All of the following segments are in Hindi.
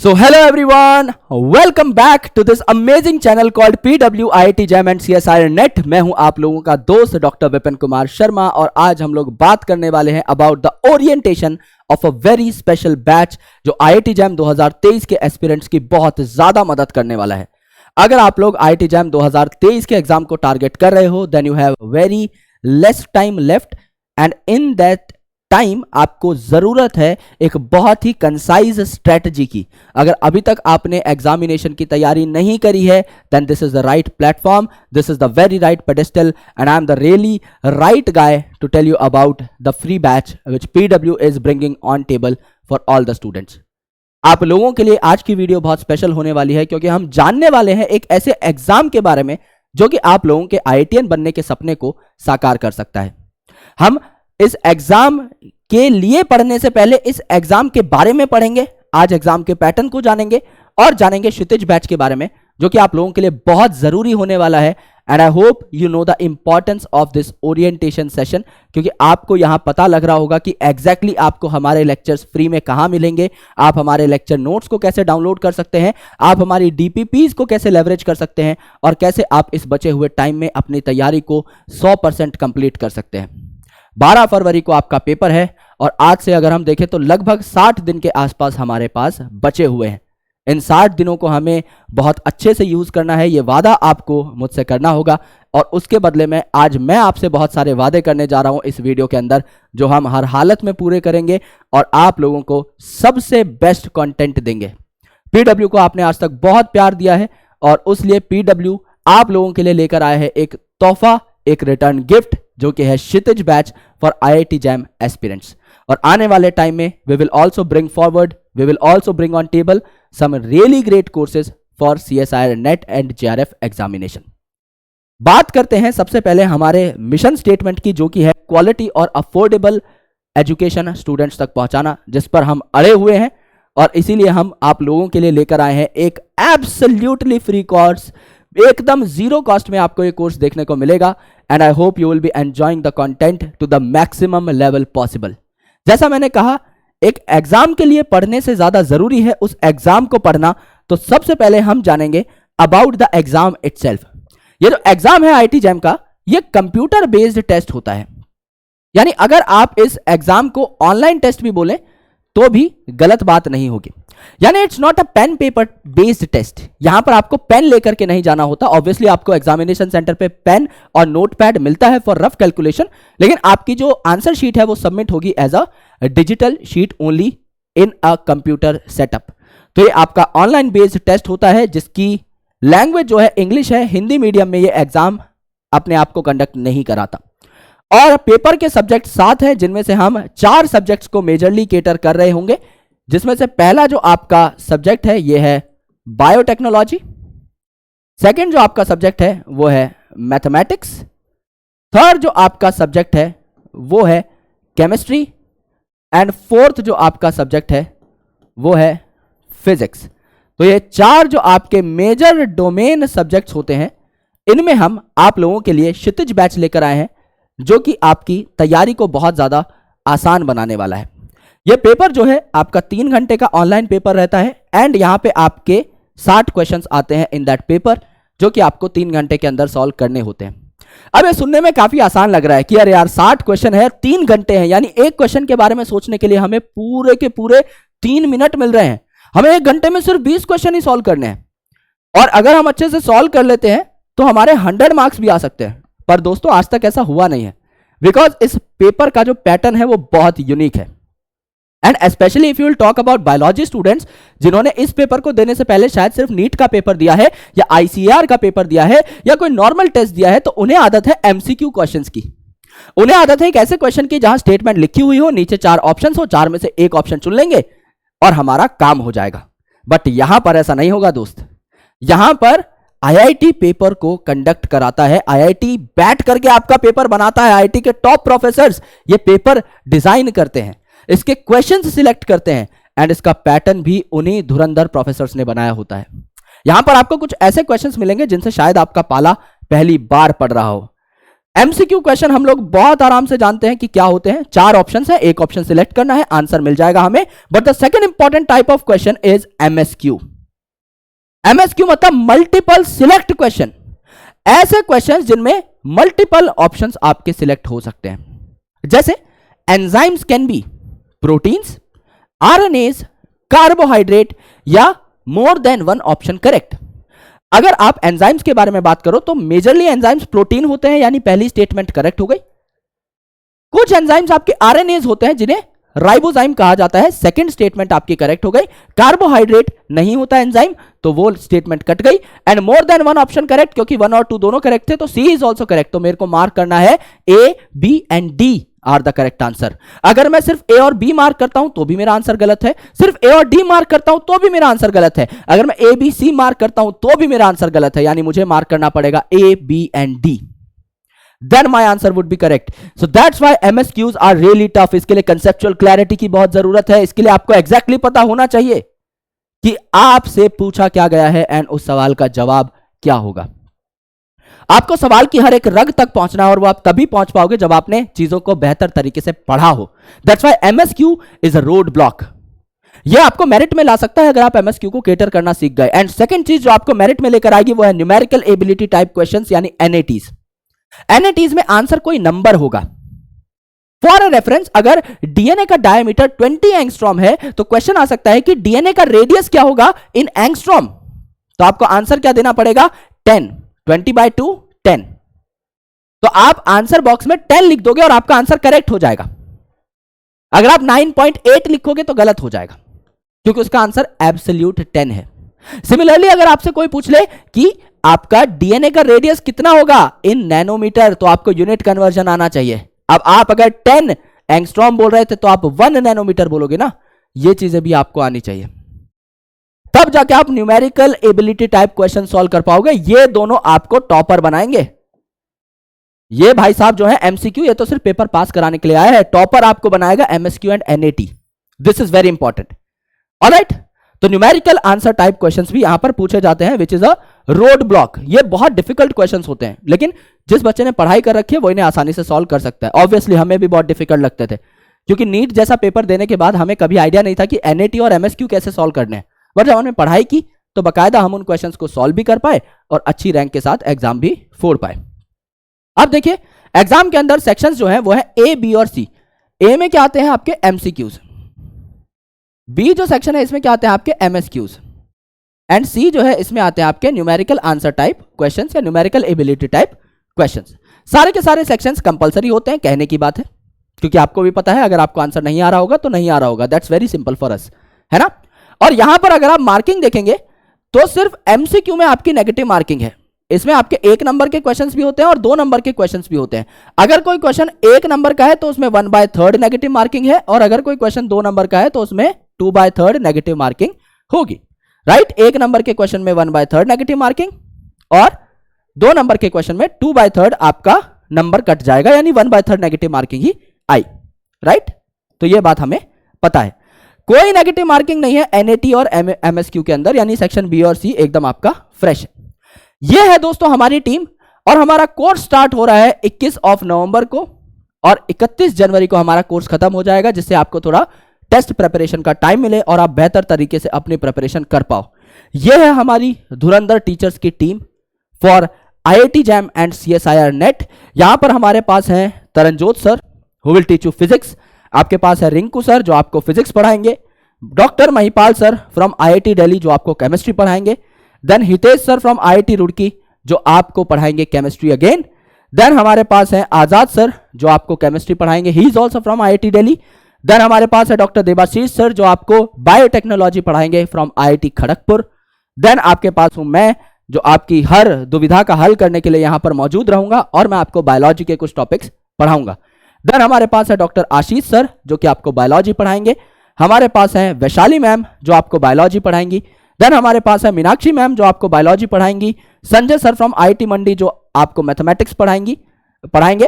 So hello everyone, welcome back to this amazing channel called PW IIT JAM and CSIR NET। मैं हूं आप लोगों का दोस्त डॉक्टर विपिन कुमार शर्मा और आज हम लोग बात करने वाले हैं about the orientation of a very special batch जो IIT JAM 2023 के एस्पिरेंट्स की बहुत ज्यादा मदद करने वाला है। अगर आप लोग IIT JAM 2023 के एग्जाम को टारगेट कर रहे हो then you have very less time left and in that time आपको जरूरत है एक बहुत ही कंसाइज स्ट्रेटजी की। अगर अभी तक आपने एग्जामिनेशन की तैयारी नहीं करी है then this is the right platform, this is the very right pedestal and I am the really right guy to tell you about the free batch which PW is bringing on table for all the students. आप लोगों के लिए आज की वीडियो बहुत स्पेशल होने वाली है क्योंकि हम जानने वाले हैं एक ऐसे एग्जाम के बारे में जो कि आप लोगों के IITian बनने के सपने को साकार कर सकता है। हम इस एग्जाम के लिए पढ़ने से पहले इस एग्जाम के बारे में पढ़ेंगे, आज एग्जाम के पैटर्न को जानेंगे और जानेंगे क्षितिज बैच के बारे में जो कि आप लोगों के लिए बहुत जरूरी होने वाला है। And I hope you know the importance of this orientation session, क्योंकि आपको यहां पता लग रहा होगा कि एग्जैक्टली आपको हमारे लेक्चर्स फ्री में कहां मिलेंगे, आप हमारे लेक्चर नोट्स को कैसे डाउनलोड कर सकते हैं, आप हमारी DPPs को कैसे लेवरेज कर सकते हैं और कैसे आप इस बचे हुए टाइम में अपनी तैयारी को 100% कंप्लीट कर सकते हैं। 12 फरवरी को आपका पेपर है और आज से अगर हम देखें तो लगभग 60 दिन के आसपास हमारे पास बचे हुए हैं। इन 60 दिनों को हमें बहुत अच्छे से यूज करना है, ये वादा आपको मुझसे करना होगा और उसके बदले में आज मैं आपसे बहुत सारे वादे करने जा रहा हूं इस वीडियो के अंदर जो हम हर हालत में पूरे करेंगे और आप लोगों को सबसे बेस्ट कंटेंट देंगे। PW को आपने आज तक बहुत प्यार दिया है और उसलिए PW आप लोगों के लिए लेकर आया है एक तोहफा, एक रिटर्न गिफ्ट जो कि है Kshitij batch for IIT JAM aspirants. और आने वाले टाइम में we will also bring on table some really great courses for CSIR NET and JRF examination. बात करते हैं सबसे पहले हमारे मिशन स्टेटमेंट की जो कि है क्वालिटी और अफोर्डेबल एजुकेशन स्टूडेंट्स तक पहुंचाना, जिस पर हम अड़े हुए हैं और इसीलिए हम आप लोगों के लिए लेकर आए हैं एक एब्सोल्युटली फ्री कोर्स। एकदम जीरो कॉस्ट में आपको ये कोर्स देखने को मिलेगा and I hope you will be enjoying the content to the maximum level possible. जैसा मैंने कहा, एक एग्जाम के लिए पढ़ने से ज्यादा जरूरी है उस एग्जाम को पढ़ना, तो सबसे पहले हम जानेंगे अबाउट द एग्जाम इटसेल्फ। ये जो एग्जाम है IIT JAM का, ये कंप्यूटर बेस्ड टेस्ट होता है, यानी अगर आप इस एग्जाम को ऑनलाइन टेस्ट भी बोले तो भी गलत बात नहीं होगी। यानी it's not a pen paper based test, यहां पर आपको पेन लेकर के नहीं जाना होता। ऑब्वियसली आपको एग्जामिनेशन सेंटर पे पेन और नोटपैड मिलता है फॉर रफ कैलकुलेशन, लेकिन आपकी जो आंसर शीट है वो सबमिट होगी as a digital sheet only in a computer setup. तो ये आपका ऑनलाइन बेस्ड टेस्ट होता है जिसकी लैंग्वेज जो है इंग्लिश है। हिंदी मीडियम में ये एग्जाम अपने आप को कंडक्ट नहीं कराता और पेपर के सब्जेक्ट 7 हैं जिनमें से हम 4 सब्जेक्ट्स को मेजरली केटर कर रहे होंगे, जिसमें से पहला जो आपका सब्जेक्ट है ये है बायोटेक्नोलॉजी, सेकंड जो आपका सब्जेक्ट है वो है मैथमेटिक्स, थर्ड जो आपका सब्जेक्ट है वो है केमिस्ट्री एंड फोर्थ जो आपका सब्जेक्ट है वो है फिजिक्स। तो ये 4 जो आपके मेजर डोमेन सब्जेक्ट्स होते हैं, इनमें हम आप लोगों के लिए क्षितिज बैच लेकर आए हैं जो कि आपकी तैयारी को बहुत ज्यादा आसान बनाने वाला है। यह पेपर जो है आपका 3 घंटे का ऑनलाइन पेपर रहता है एंड यहां पे आपके 60 क्वेश्चंस आते हैं इन दैट पेपर जो कि आपको 3 घंटे के अंदर सॉल्व करने होते हैं। अब ये सुनने में काफी आसान लग रहा है कि अरे यार 60 क्वेश्चन है, 3 घंटे हैं, यानी एक क्वेश्चन के बारे में सोचने के लिए हमें पूरे के पूरे 3 मिनट मिल रहे हैं। हमें 1 घंटे में सिर्फ 20 क्वेश्चन ही सॉल्व करने हैं और अगर हम अच्छे से सॉल्व कर लेते हैं तो हमारे 100 मार्क्स भी आ सकते हैं। पर दोस्तों आज तक ऐसा हुआ नहीं है बिकॉज इस पेपर का जो पैटर्न है वो बहुत यूनिक है and specially if you will talk about biology students जिन्होंने इस पेपर को देने से पहले शायद सिर्फ नीट का पेपर दिया है या ICAR का पेपर दिया है या कोई नॉर्मल टेस्ट दिया है, तो उन्हें आदत है MCQ क्वेश्चंस की। उन्हें आदत है एक ऐसे क्वेश्चन की जहां स्टेटमेंट लिखी हुई हो, नीचे 4 ऑप्शंस हो, 4 में से एक ऑप्शन चुन लेंगे और हमारा काम हो जाएगा। बट यहां पर ऐसा नहीं होगा दोस्त, यहां पर IIT पेपर को कंडक्ट कराता है, IIT बैठ करके आपका पेपर बनाता है। IIT के टॉप प्रोफेसर्स ये पेपर डिजाइन करते हैं, इसके क्वेश्चंस सिलेक्ट करते हैं एंड इसका पैटर्न भी उन्हीं धुरंधर प्रोफेसर्स ने बनाया होता है। यहां पर आपको कुछ ऐसे क्वेश्चंस मिलेंगे जिनसे शायद आपका पाला पहली बार पढ़ रहा हो। एमसीक्यू क्वेश्चन हम लोग बहुत आराम से जानते हैं कि क्या होते हैं। 4 ऑप्शंस है, एक ऑप्शन सिलेक्ट करना है, आंसर मिल जाएगा हमें। But the second important type of question is MSQ. MSQ मतलब मल्टीपल सिलेक्ट क्वेश्चन, ऐसे क्वेश्चन जिनमें मल्टीपल ऑप्शंस आपके सिलेक्ट हो सकते हैं। जैसे enzymes can be proteins, RNAs, carbohydrate या more than one option correct. अगर आप एंजाइम्स के बारे में बात करो तो मेजरली एंजाइम्स प्रोटीन होते हैं, यानी पहली स्टेटमेंट करेक्ट हो गई। कुछ एंजाइम्स आपके आरएनएज होते हैं जिन्हें राइबोजाइम कहा जाता है, सेकंड स्टेटमेंट आपकी करेक्ट हो गई। कार्बोहाइड्रेट नहीं होता एंजाइम, तो वो स्टेटमेंट कट गई। And more than one option correct, क्योंकि 1 और 2 दोनों करेक्ट थे, तो सी इज ऑल्सो करेक्ट। तो मेरे को मार्क करना है A, B and D are the correct answer. अगर मैं सिर्फ ए और बी मार्क करता हूं तो भी मेरा आंसर गलत है, सिर्फ ए और डी मार्क करता हूं तो भी मेरा आंसर गलत है, अगर मैं ए बी सी मार्क करता हूं तो भी मेरा आंसर गलत है, यानी मुझे मार्क करना पड़ेगा A, B and D, then my answer would be correct. So that's why MSQs are really tough. इसके लिए conceptual clarity की बहुत जरूरत है। इसके लिए आपको exactly पता होना चाहिए कि आपसे पूछा क्या गया है एंड उस सवाल का जवाब क्या होगा। आपको सवाल की हर एक रग तक पहुंचना है, और वो आप तभी पहुंच पाओगे जब आपने चीजों को बेहतर तरीके से पढ़ा हो। That's why MSQ is a road block. ये आपको मेरिट में ला सकता है अगर आप एमएसक्यू को केटर करना सीख गए। एंड सेकंड चीज जो आपको मेरिट में लेकर आएगी वो है न्यूमेरिकल एबिलिटी टाइप क्वेश्चंस, यानी एनएटीज। एनएटीज में आंसर कोई नंबर होगा। फॉर अ रेफरेंस, अगर डीएनए का डायमीटर 20 एंगस्ट्रॉम है तो क्वेश्चन आ सकता है कि डीएनए का रेडियस क्या होगा इन एंगस्ट्रॉम। तो आपको आंसर क्या देना पड़ेगा, 10, 20/2 10। तो आप आंसर बॉक्स में 10 लिख दोगे और आपका आंसर करेक्ट हो जाएगा। अगर आप 9.8 लिखोगे तो गलत हो जाएगा, क्योंकि उसका आंसर एब्सोल्यूट 10 है। सिमिलरली अगर आपसे कोई पूछ ले कि आपका डीएनए का रेडियस कितना होगा इन नैनोमीटर, तो आपको यूनिट कन्वर्जन आना चाहिए। अब आप अगर 10 एंगस्ट्रॉम बोल रहे थे तो आप 1 नैनोमीटर बोलोगे ना, ये चीजें भी आपको आनी चाहिए, तब जाके आप numerical ability type question solve कर पाओगे। ये दोनों आपको टॉपर बनाएंगे। ये भाई साहब जो है एमसीक्यू, ये तो सिर्फ पेपर पास कराने के लिए आया है, टॉपर आपको बनाएगा MSQ and NAT. This is very important. Alright, तो न्यूमेरिकल आंसर टाइप क्वेश्चंस भी यहां पर पूछे जाते हैं, विच इज अ रोड ब्लॉक। ये बहुत डिफिकल्ट क्वेश्चंस होते हैं, लेकिन जिस बच्चे ने पढ़ाई कर रखी है वो इन्हें आसानी से सॉल्व कर सकता है। ऑब्वियसली हमें भी बहुत डिफिकल्ट लगते थे, क्योंकि नीट जैसा पेपर देने के बाद हमें कभी आइडिया नहीं था कि एनएटी और एमएसक्यू कैसे सॉल्व करने हैं। बट जब हमने पढ़ाई की तो बाकायदा हम उन क्वेश्चंस को सॉल्व भी कर पाए और अच्छी रैंक के साथ एग्जाम भी फोड़ पाए। अब देखिए, एग्जाम के अंदर सेक्शंस जो है वो है ए, बी और सी। ए में क्या आते हैं आपके एमसीक्यूज, बी जो सेक्शन है इसमें क्या आते हैं आपके एमएसक्यूज, एंड सी जो है इसमें आते हैं आपके न्यूमेरिकल आंसर टाइप क्वेश्चंस या न्यूमेरिकल एबिलिटी टाइप क्वेश्चंस। सारे के सारे सेक्शंस कंपलसरी होते हैं, कहने की बात है, क्योंकि आपको भी पता है अगर आपको आंसर नहीं आ रहा होगा तो नहीं आ रहा होगा। That's very simple for us, है ना। और यहां पर अगर आप मार्किंग देखेंगे तो सिर्फ एमसीक्यू में आपकी नेगेटिव मार्किंग है। इसमें आपके 1 नंबर के क्वेश्चंस भी होते हैं और 2 नंबर के क्वेश्चंस भी होते हैं। अगर कोई क्वेश्चन 1 नंबर का है तो उसमें 1/3 नेगेटिव मार्किंग है, और अगर कोई क्वेश्चन 2 नंबर का है तो उसमें 2/3 नेगेटिव मार्किंग होगी। राइट, 1 नंबर के क्वेश्चन में 1/3 नेगेटिव मार्किंग और 2 नंबर के क्वेश्चन में 2/3 आपका नंबर कट जाएगा, यानी 1/3 नेगेटिव मार्किंग ही आई। राइट, तो यह बात हमें पता है। कोई नेगेटिव मार्किंग नहीं है एनएटी और एमएसक्यू के अंदर, यानी सेक्शन बी और सी एकदम आपका फ्रेश है। यह है दोस्तों हमारी टीम, और हमारा कोर्स स्टार्ट हो रहा है 21 नवंबर को, और 31 जनवरी को हमारा कोर्स खत्म हो जाएगा, जिससे आपको थोड़ा टेस्ट प्रिपरेशन का टाइम मिले और आप बेहतर तरीके से अपनी प्रिपरेशन कर पाओ। यह है हमारी धुरंधर टीचर्स की team for IIT JAM and CSIR NET. यहां पर हमारे पास हैं Taranjot sir who will teach you physics, आपके पास है रिंकू सर जो आपको फिजिक्स पढ़ाएंगे, doctor Mahipal sir from IIT Delhi जो आपको केमिस्ट्री पढ़ाएंगे, then Hitesh sir from IIT Roorkee जो आपको पढ़ाएंगे केमिस्ट्री अगेन, देन हमारे पास है आजाद सर जो आपको केमिस्ट्री पढ़ाएंगे, he is also from IIT Delhi, then हमारे पास है डॉक्टर देबाशीष सर जो आपको बायोटेक्नोलॉजी पढ़ाएंगे फ्रॉम आईआईटी खड़गपुर, देन आपके पास हूं मैं जो आपकी हर दुविधा का हल करने के लिए यहां पर मौजूद रहूंगा और मैं आपको बायोलॉजी के कुछ टॉपिक्स पढ़ाऊंगा। देन हमारे पास है डॉक्टर आशीष सर जो कि आपको बायोलॉजी पढ़ाएंगे, हमारे पास है वैशाली मैम जो आपको बायोलॉजी पढ़ाएंगी, देन हमारे पास है मीनाक्षी मैम जो आपको बायोलॉजी पढ़ाएंगी, Sanjay sir from IIT Mandi जो आपको मैथमेटिक्स पढ़ाएंगे,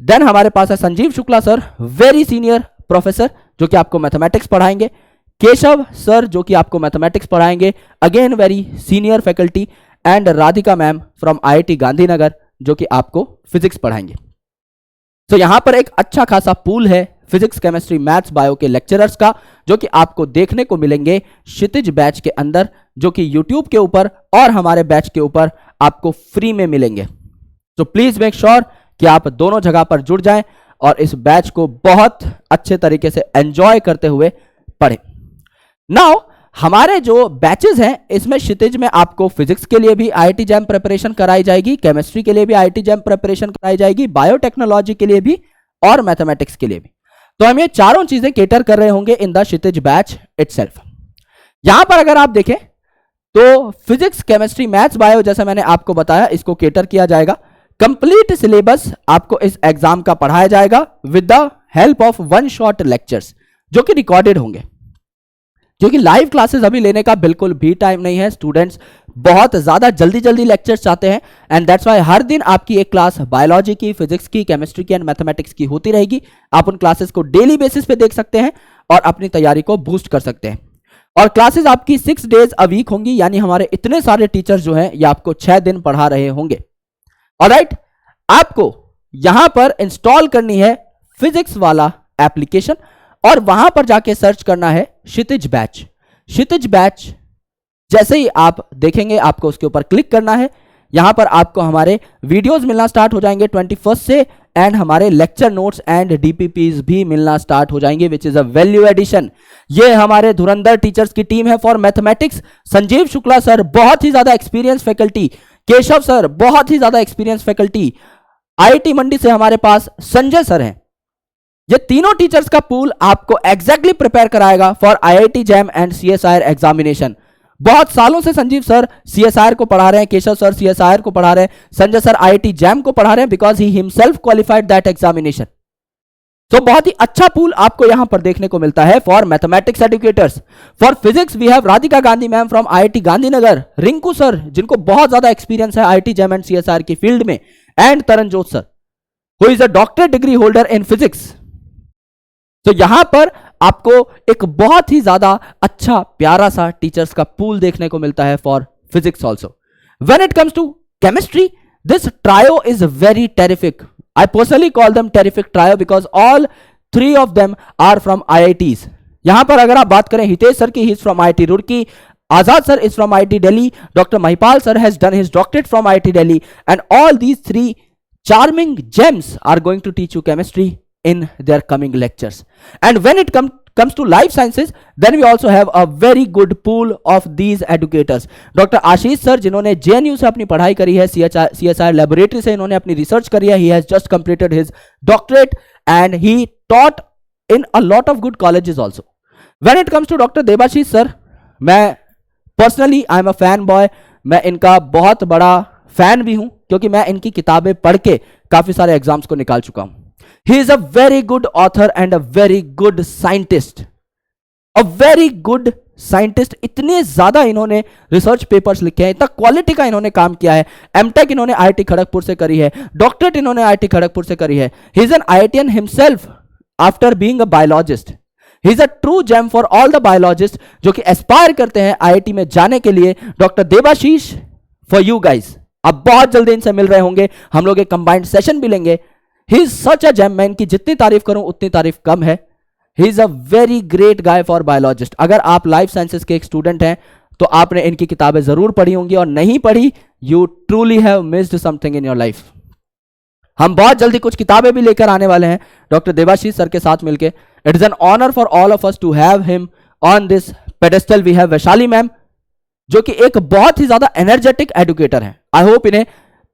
देन हमारे पास है Sanjeev Shukla sir very senior professor जो कि आपको मैथमेटिक्स पढ़ाएंगे, केशव सर जो कि आपको मैथमेटिक्स पढ़ाएंगे again very senior faculty, and Radhika ma'am from IIT Gandhinagar जो कि आपको फिजिक्स पढ़ाएंगे। तो यहां पर एक अच्छा खासा पूल है फिजिक्स, केमिस्ट्री, मैथ्स, बायो के लेक्चरर्स का, जो कि आपको देखने को मिलेंगे क्षितिज बैच के अंदर, जो कि यूट्यूब के ऊपर और हमारे बैच के ऊपर आपको फ्री में मिलेंगे। तो प्लीज मेक श्योर कि आप दोनों जगह पर जुड़ जाएं और इस बैच को बहुत अच्छे तरीके से एंजॉय करते हुए पढ़ें। नाउ हमारे जो बैचेस हैं इसमें क्षितिज में आपको फिजिक्स के लिए भी आईआईटी जैम प्रिपरेशन कराई जाएगी, केमिस्ट्री के लिए भी आईआईटी जैम प्रिपरेशन कराई जाएगी, बायोटेक्नोलॉजी के लिए भी और मैथमेटिक्स के लिए भी। तो हम ये चारों चीजें केटर कर रहे होंगे in the Kshitij batch itself. यहां पर अगर आप देखें तो फिजिक्स, केमिस्ट्री, मैथ्स, बायो, जैसे मैंने आपको बताया, इसको केटर किया जाएगा। कंप्लीट सिलेबस आपको इस एग्जाम का पढ़ाया जाएगा with the help of one shot lectures, जो कि रिकॉर्डेड होंगे, क्योंकि लाइव क्लासेस अभी लेने का बिल्कुल भी टाइम नहीं है। स्टूडेंट्स बहुत ज्यादा जल्दी जल्दी लेक्चर्स चाहते हैं, एंड दैट्स व्हाई हर दिन आपकी एक क्लास बायोलॉजी की, फिजिक्स की, केमिस्ट्री की एंड मैथमेटिक्स की होती रहेगी। आप उन क्लासेस को डेली बेसिस पे देख सकते हैं और अपनी तैयारी को बूस्ट कर सकते हैं। और क्लासेस आपकी 6 डेज अ वीक होंगी, यानी हमारे इतने सारे टीचर्स जो हैं ये आपको 6 दिन पढ़ा रहे होंगे। ऑलराइट, आपको यहां पर इंस्टॉल करनी है फिजिक्स वाला एप्लीकेशन और वहां पर जाके सर्च करना है क्षितिज बैच। क्षितिज बैच जैसे ही आप देखेंगे आपको उसके ऊपर क्लिक करना है। यहां पर आपको हमारे वीडियोस मिलना स्टार्ट हो जाएंगे 21 से, एंड हमारे लेक्चर नोट्स एंड डीपीपीज भी मिलना स्टार्ट हो जाएंगे, which is a value addition. ये हमारे धुरंधर टीचर्स की टीम है for mathematics. Sanjeev Shukla sir बहुत ही ज्यादा एक्सपीरियंस फैकल्टी, केशव सर बहुत ही ज्यादा एक्सपीरियंस फैकल्टी, आईआईटी मंडी से हमारे पास संजय सर हैं। ये तीनों टीचर्स का पूल आपको एग्जैक्टली प्रिपेयर कराएगा for IIT JAM and CSIR examination. बहुत सालों से संजीव सर सीएसआईआर को पढ़ा रहे हैं, केशव सर सीएसआईआर को पढ़ा रहे हैं, संजय सर आईआईटी जैम को पढ़ा रहे हैं, because he himself qualified that examination. तो बहुत ही अच्छा पूल आपको यहां पर देखने को मिलता है for mathematics educators. For physics we have Radhika Gandhi ma'am from IIT Gandhinagar, Rinku sir जिनको बहुत ज्यादा एक्सपीरियंस है आईआईटी जैम एंड सीएसआईआर की फील्ड में, and Taranjot sir who is a doctorate degree holder in physics. तो यहां पर आपको एक बहुत ही ज्यादा अच्छा प्यारा सा टीचर्स का पूल देखने को मिलता है for physics also. When it comes to chemistry, this trio is very terrific. I personally call them terrific trio because all 3 of them are from IITs. यहां पर अगर आप बात करें हितेश सर की, he is from IIT Roorkee, Azad sir is from IIT Delhi, Dr. Mahipal sir has done his doctorate from IIT Delhi, and all these 3 charming gems are going to teach you chemistry in their coming lectures. And when it comes to life sciences, then we also have a very good pool of these educators. Dr. Ashish sir जिन्होंने JNU से अपनी पढ़ाई करी है, CSIR laboratory से इन्होंने अपनी रिसर्च करी है, he has just completed his doctorate and he taught in a lot of good colleges also. When it comes to Dr. Debashish sir, मैं personally I am a fan boy, मैं इनका बहुत बड़ा फैन भी हूं क्योंकि मैं इनकी किताबें पढ़ के काफी सारे एग्जाम्स को निकाल चुका हूं। He is a very good author and a very good scientist. A very good scientist. इतने ज्यादा इन्होंने रिसर्च पेपर्स लिखे हैं, इतना क्वालिटी का इन्होंने काम किया है। एमटेक इन्होंने आईआईटी खड़गपुर से करी है, डॉक्टरेट इन्होंने आईआईटी खड़गपुर से करी है। He is an IITian himself after being a biologist. He is a true gem for all the biologists जो कि एस्पायर करते हैं आईआईटी में जाने के लिए। Doctor Debashish for you guys, अब बहुत जल्दी इनसे मिल रहे होंगे, हम लोग एक कंबाइंड सेशन भी लेंगे। He is such a gem, मैं इनकी जितनी तारीफ करूं उतनी तारीफ कम है। He is a very great guy for biologist. अगर आप लाइफ साइंसेस के एक स्टूडेंट हैं तो आपने इनकी किताबें जरूर पढ़ी होंगी, और नहीं पढ़ी you truly have missed something in your life. हम बहुत जल्दी कुछ किताबें भी लेकर आने वाले हैं डॉक्टर देबाशीष सर के साथ मिलके। It is an honour for all of us to have him on this pedestal. We have Vaishali ma'am जो कि एक बहुत ही ज्यादा एनर्जेटिक एडुकेटर है। आई होप इन्हें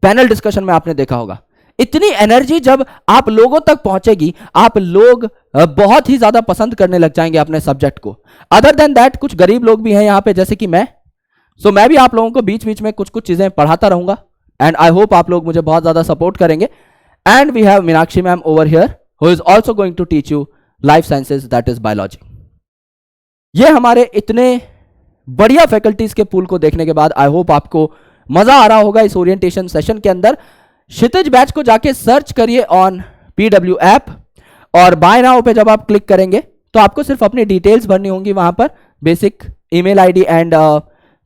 पैनल डिस्कशन में आपने देखा होगा। इतनी एनर्जी जब आप लोगों तक पहुंचेगी, आप लोग बहुत ही ज्यादा पसंद करने लग जाएंगे अपने सब्जेक्ट को। अदर देन दैट कुछ गरीब लोग भी हैं यहाँ पे जैसे कि मैं, सो मैं भी आप लोगों को बीच बीच में कुछ कुछ चीजें पढ़ाता रहूंगा, एंड आई होप आप लोग मुझे बहुत ज्यादा सपोर्ट करेंगे। And we have Meenakshi ma'am over here who is also going to teach you life sciences, that is biology. ये हमारे इतने बढ़िया फैकल्टीज के पूल को देखने के बाद आई होप आपको मजा आ रहा होगा इस ओरिएंटेशन सेशन के अंदर। क्षितिज बैच को जाके सर्च करिए ऑन PW ऐप, और बाय नाउ पे जब आप क्लिक करेंगे तो आपको सिर्फ अपनी डिटेल्स भरनी होंगी वहां पर, basic email ID and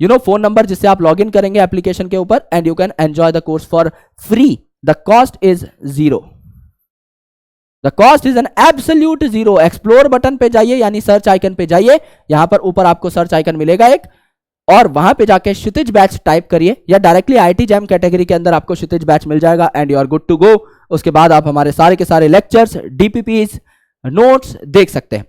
phone number जिससे आप लॉग इन करेंगे एप्लीकेशन के ऊपर, and you can enjoy the course for free. The cost is 0. The cost is an absolute 0. Explore button पे जाइए, यानी सर्च आइकन पे जाइए, यहां पर ऊपर आपको सर्च आइकन मिलेगा एक, और वहां पे जाके क्षितिज बैच टाइप करिए, या डायरेक्टली आईटी जैम कैटेगरी के अंदर आपको क्षितिज बैच मिल जाएगा, and you are good to go. उसके बाद आप हमारे सारे के सारे लेक्चर्स, डीपीपीज, नोट्स देख सकते हैं.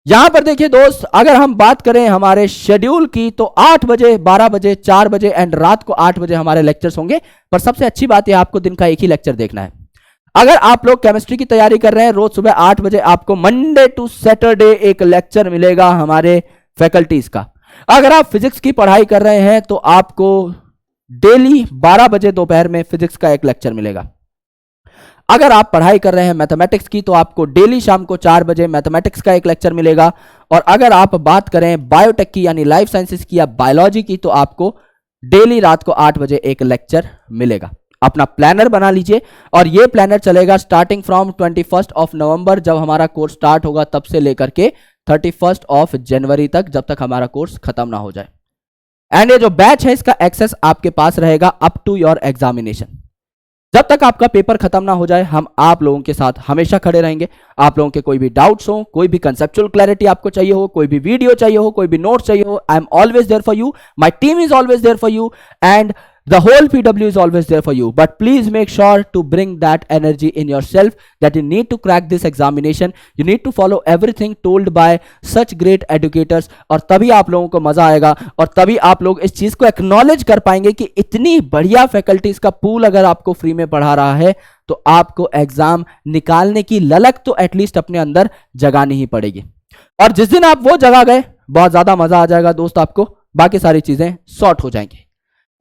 यहां पर देखिए दोस्त, अगर हम बात करें हमारे शेड्यूल की, तो 8 बजे, 12 बजे, 4 बजे एंड रात को 8 बजे हमारे लेक्चर्स होंगे. पर सबसे अच्छी बात यह, आपको दिन का एक ही लेक्चर देखना है. अगर आप लोग केमिस्ट्री की तैयारी कर रहे हैं, रोज सुबह 8 बजे आपको मंडे टू सैटरडे एक लेक्चर मिलेगा हमारे फैकल्टीज का. अगर आप फिजिक्स की पढ़ाई कर रहे हैं तो आपको डेली 12 बजे दोपहर में फिजिक्स का एक लेक्चर मिलेगा. अगर आप पढ़ाई कर रहे हैं मैथमेटिक्स की, तो आपको डेली शाम को 4 बजे मैथमेटिक्स का एक लेक्चर मिलेगा. और अगर आप बात करें बायोटेक की, यानी लाइफ साइंसेस की या बायोलॉजी की, तो आपको डेली रात को 8 बजे एक लेक्चर मिलेगा. अपना प्लानर बना लीजिए, और ये प्लानर चलेगा स्टार्टिंग फ्रॉम 21 ऑफ नवंबर, जब हमारा कोर्स स्टार्ट होगा, तब से लेकर के 31 ऑफ जनवरी तक, जब तक हमारा कोर्स खत्म ना हो जाए. एंड ये जो बैच है, इसका एक्सेस आपके पास रहेगा अप टू योर एग्जामिनेशन. जब तक आपका पेपर खत्म ना हो जाए, हम आप लोगों के साथ हमेशा खड़े रहेंगे. आप लोगों के कोई भी डाउट्स हो, कोई भी कंसेप्चुअल क्लैरिटी आपको चाहिए हो, कोई भी वीडियो चाहिए हो, कोई भी नोट चाहिए हो, I am always there for you. My team is always there for you, and the whole PW is always there for you. But please make sure to bring that energy in yourself, that you need to crack this examination. You need to follow everything told by such great educators, और तभी आप लोगों को मजा आएगा, और तभी आप लोग इस चीज को एक्नॉलेज कर पाएंगे कि इतनी बढ़िया फैकल्टीज का पूल अगर आपको फ्री में पढ़ा रहा है, तो आपको एग्जाम निकालने की ललक तो एटलीस्ट अपने अंदर जगानी ही पड़ेगी. और जिस दिन आप वो जगा गए, बहुत ज्यादा मजा आ जाएगा दोस्त आपको, बाकी सारी चीजें सॉर्ट हो जाएंगी.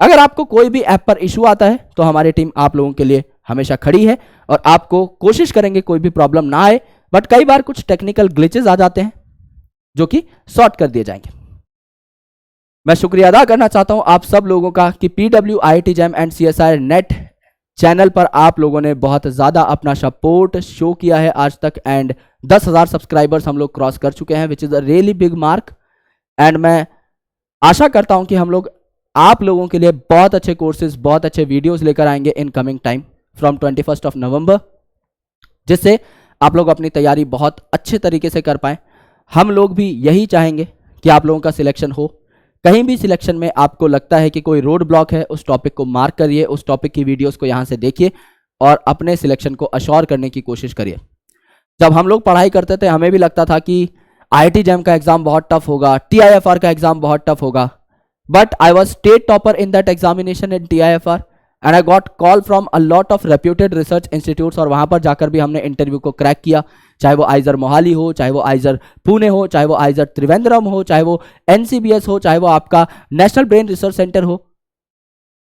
अगर आपको कोई भी ऐप पर इशू आता है, तो हमारी टीम आप लोगों के लिए हमेशा खड़ी है, और आपको कोशिश करेंगे कोई भी प्रॉब्लम ना आए. बट कई बार कुछ टेक्निकल ग्लिचेस आ जाते हैं, जो कि सॉर्ट कर दिए जाएंगे. मैं शुक्रिया अदा करना चाहता हूं आप सब लोगों का कि PW IIT jam and CSIR net channel पर आप लोगों ने बहुत ज़्यादा अपना सपोर्ट शो किया है आज तक, एंड 10,000 सब्सक्राइबर्स हम लोग क्रॉस कर चुके हैं, which is a really big mark. And मैं आशा करता हूं कि हम लोग आप लोगों के लिए बहुत अच्छे कोर्सेज, बहुत अच्छे वीडियोस लेकर आएंगे in coming time from 21 of November, जिससे आप लोग अपनी तैयारी बहुत अच्छे तरीके से कर पाएं. हम लोग भी यही चाहेंगे कि आप लोगों का सिलेक्शन हो. कहीं भी सिलेक्शन में आपको लगता है कि कोई रोड ब्लॉक है, उस टॉपिक को मार्क करिए, उस टॉपिक की वीडियोस को यहाँ से देखिए, और अपने सिलेक्शन को अश्योर करने की कोशिश करिए. जब हम लोग पढ़ाई करते थे, हमें भी लगता था कि IIT जैम का एग्जाम बहुत टफ होगा, TIFR का एग्जाम बहुत टफ होगा. But I was state topper in that examination in TIFR, and I got call from a lot of reputed research institutes, और वहाँ पर जाकर भी हमने इंटरव्यू को क्रैक किया. चाहे वो आइजर मोहाली हो, चाहे वो आइजर पुणे हो, चाहे वो आइजर त्रिवेंद्रम हो, चाहे वो NCBS हो, चाहे वो आपका नेशनल ब्रेन रिसर्च सेंटर हो,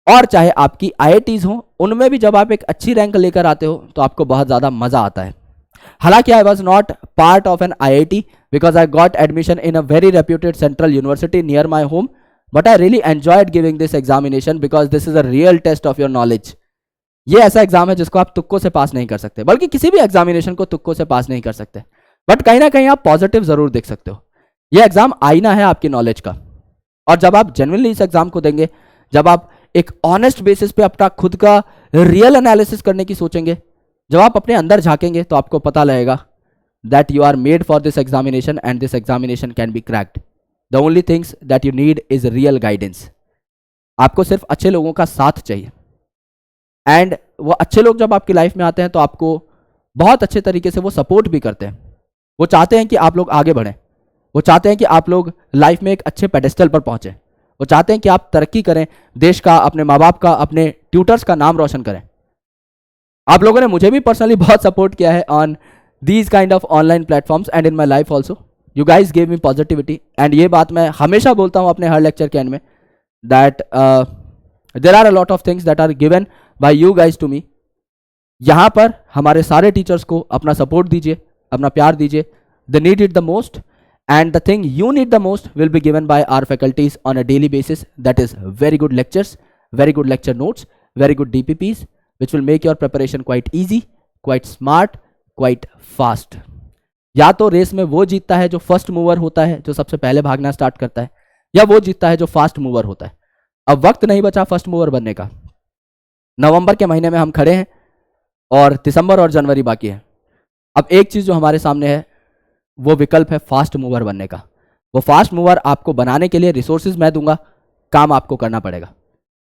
और चाहे आपकी IITs हो. उनमें भी जब आप एक अच्छी रैंक लेकर आते हो, तो आपको बहुत ज़्यादा मज़ा आता है. हालांकि I was not part of an IIT because I got admission in a very reputed central university near my home. But I really enjoyed giving this examination because this is a real test of your knowledge. ये ऐसा एग्जाम है जिसको आप तुक्कों से पास नहीं कर सकते, बल्कि किसी भी एग्जामिनेशन को तुक्कों से पास नहीं कर सकते. बट कहीं ना कहीं आप पॉजिटिव जरूर देख सकते हो. ये एग्जाम आईना है आपकी नॉलेज का, और जब आप जेन्युइनली इस एग्जाम को देंगे, जब आप एक ऑनेस्ट बेसिस पे अपना खुद का रियल एनालिसिस करने की सोचेंगे, जब आप अपने अंदर झांकेंगे, तो आपको पता लगेगा that you are made for this examination and this examination can be cracked. The only things that you need is real guidance. आपको सिर्फ अच्छे लोगों का साथ चाहिए, एंड वो अच्छे लोग जब आपकी लाइफ में आते हैं, तो आपको बहुत अच्छे तरीके से वो सपोर्ट भी करते हैं. वो चाहते हैं कि आप लोग आगे बढ़ें, वो चाहते हैं कि आप लोग लाइफ में एक अच्छे पेडेस्टल पर पहुंचें, वो चाहते हैं कि आप तरक्की करें, देश का, अपने माँ बाप का, अपने ट्यूटर्स का नाम रोशन करें. आप लोगों ने मुझे भी पर्सनली बहुत सपोर्ट किया है on these kind of online platforms and in my life also. You guys gave me positivity, and ये बात मैं हमेशा बोलता हूँ अपने हर लेक्चर के एंड में, that there are a lot of things that are given by you guys to me. यहाँ पर हमारे सारे टीचर्स को अपना सपोर्ट दीजिए, अपना प्यार दीजिए. They need it the most, and the thing you need the most will be given by our faculties on a daily basis. That is very good lectures, very good lecture notes, very good DPPs, which will make your preparation quite easy, quite smart, quite fast. या तो रेस में वो जीतता है जो फर्स्ट मूवर होता है, जो सबसे पहले भागना स्टार्ट करता है, या वो जीतता है जो फास्ट मूवर होता है। अब वक्त नहीं बचा फर्स्ट मूवर बनने का। नवंबर के महीने में हम खड़े हैं और दिसंबर और जनवरी बाकी है। अब एक चीज जो हमारे सामने है वो विकल्प है फास्ट मूवर बनने का। वो फास्ट मूवर आपको बनाने के लिए रिसोर्सेज मैं दूंगा, काम आपको करना पड़ेगा।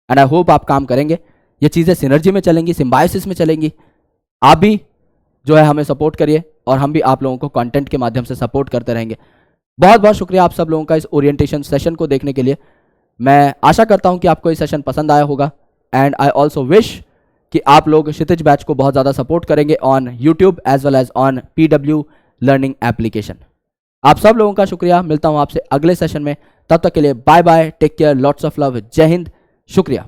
एंड आई होप आप काम करेंगे। ये चीज़ें सिनर्जी में चलेंगी, सिम्बायोसिस में चलेंगी। आप भी जो है हमें सपोर्ट करिए और हम भी आप लोगों को कंटेंट के माध्यम से सपोर्ट करते रहेंगे। बहुत बहुत शुक्रिया आप सब लोगों का इस ओरिएंटेशन सेशन को देखने के लिए। मैं आशा करता हूं कि आपको ये सेशन पसंद आया होगा एंड आई ऑल्सो विश कि आप लोग क्षितिज बैच को बहुत ज़्यादा सपोर्ट करेंगे on YouTube as well as on PW learning application. आप सब लोगों का शुक्रिया। मिलता हूं आपसे अगले सेशन में। तब तक के लिए bye bye, take care, lots of love, Jai Hind, शुक्रिया।